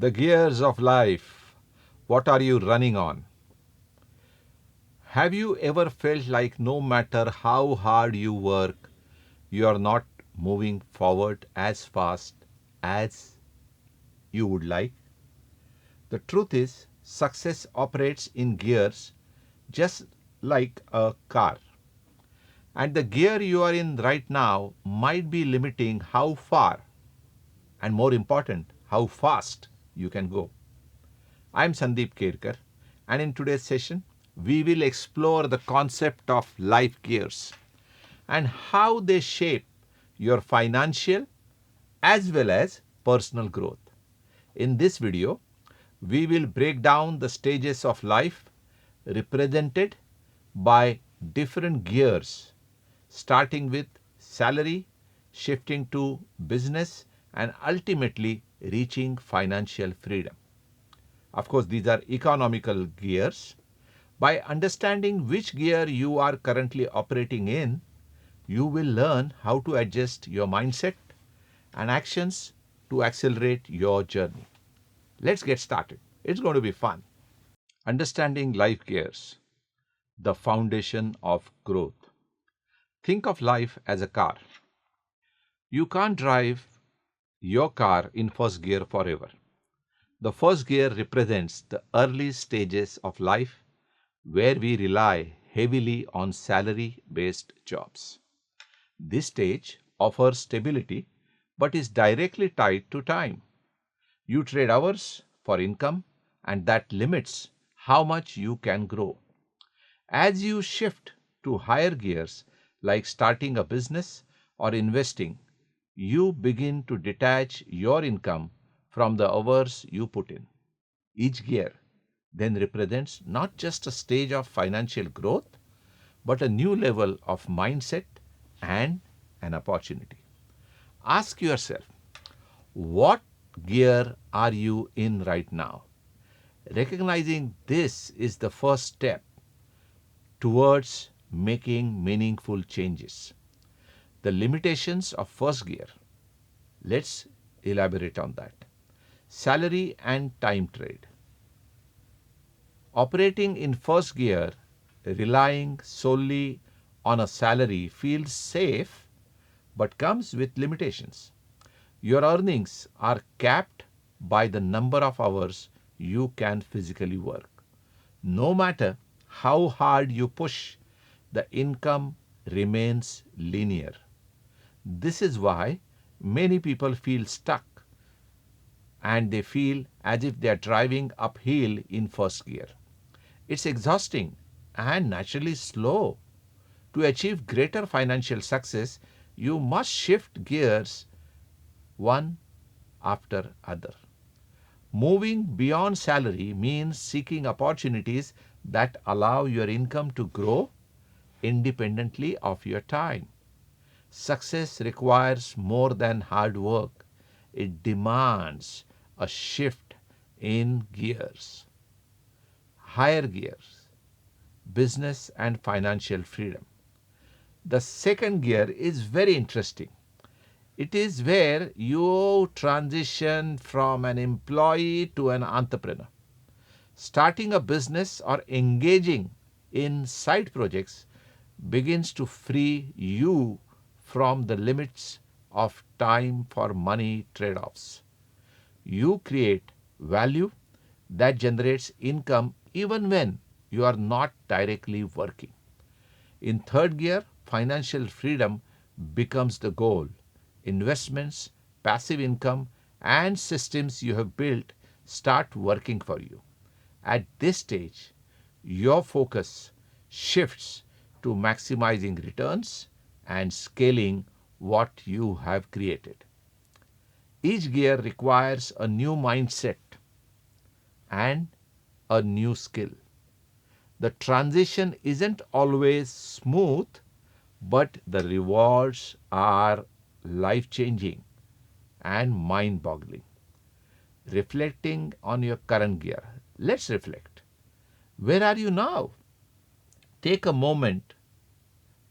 The gears of life. What are you running on? Have you ever felt like no matter how hard you work, you are not moving forward as fast as you would like? The truth is, success operates in gears just like a car. And the gear you are in right now might be limiting how far and, more important, how fast you can go. I am Sandeep Kerkar, and in today's session, we will explore the concept of life gears and how they shape your financial as well as personal growth. In this video, we will break down the stages of life represented by different gears, starting with salary, shifting to business, and ultimately reaching financial freedom. Of course, these are economical gears. By understanding which gear you are currently operating in, you will learn how to adjust your mindset and actions to accelerate your journey. Let's get started. It's going to be fun. Understanding life gears, the foundation of growth. Think of life as a car. You can't drive your car in first gear forever. The first gear represents the early stages of life where we rely heavily on salary based jobs. This stage offers stability but is directly tied to time. You trade hours for income, and that limits how much you can grow. As you shift to higher gears like starting a business or investing, you begin to detach your income from the hours you put in. Each gear then represents not just a stage of financial growth, but a new level of mindset and an opportunity. Ask yourself, what gear are you in right now? Recognizing this is the first step towards making meaningful changes. The limitations of first gear. Let's elaborate on that. Salary and time trade. Operating in first gear, relying solely on a salary feels safe but comes with limitations. Your earnings are capped by the number of hours you can physically work. No matter how hard you push, the income remains linear. This is why many people feel stuck and they feel as if they are driving uphill in first gear. It's exhausting and naturally slow. To achieve greater financial success, you must shift gears one after other. Moving beyond salary means seeking opportunities that allow your income to grow independently of your time. Success requires more than hard work. It demands a shift in gears. Higher gears, business and financial freedom. The second gear is very interesting. It is where you transition from an employee to an entrepreneur. Starting a business or engaging in side projects begins to free you from the limits of time for money trade offs. You create value that generates income even when you are not directly working. In third gear, financial freedom becomes the goal. Investments, passive income, and systems you have built start working for you. At this stage, your focus shifts to maximizing returns and scaling what you have created. Each gear requires a new mindset and a new skill. The transition isn't always smooth, but the rewards are life changing and mind boggling. Reflecting on your current gear. Let's reflect. Where are you now? Take a moment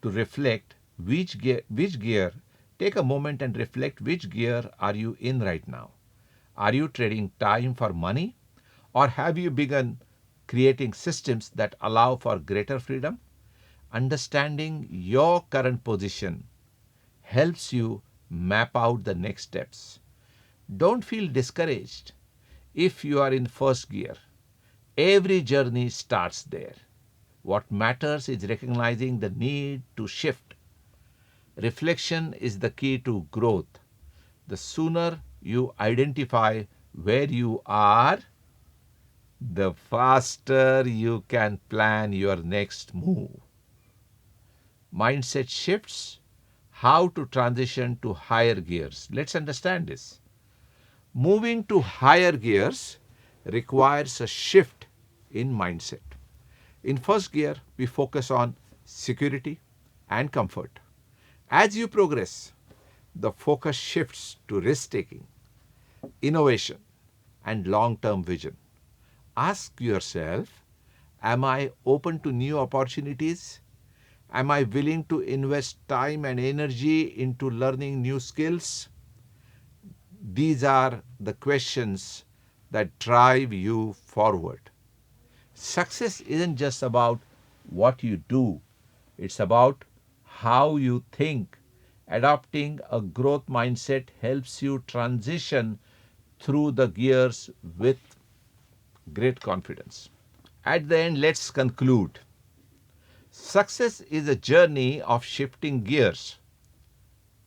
to reflect which gear take a moment and reflect which gear are you in right now. Are you trading time for money? Or have you begun creating systems that allow for greater freedom? Understanding your current position helps you map out the next steps. Don't feel discouraged if you are in first gear. Every journey starts there. What matters is recognizing the need to shift. Reflection is the key to growth. The sooner you identify where you are, the faster you can plan your next move. Mindset shifts, how to transition to higher gears. Let's understand this. Moving to higher gears requires a shift in mindset. In first gear, we focus on security and comfort. As you progress, the focus shifts to risk taking, innovation, and long term vision. Ask yourself, am I open to new opportunities? Am I willing to invest time and energy into learning new skills? These are the questions that drive you forward. Success isn't just about what you do, it's about how you think. Adopting a growth mindset helps you transition through the gears with great confidence. At the end, let's conclude. Success is a journey of shifting gears.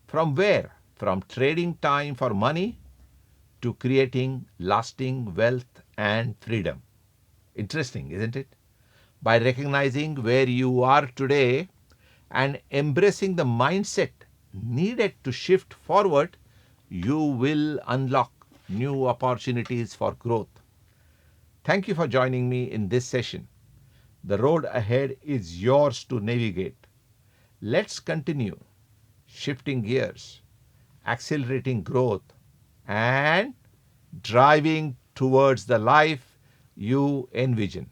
From where? From trading time for money to creating lasting wealth and freedom. Interesting, isn't it? By recognizing where you are today and embracing the mindset needed to shift forward, you will unlock new opportunities for growth. Thank you for joining me in this session. The road ahead is yours to navigate. Let's continue shifting gears, accelerating growth, and driving towards the life you envision.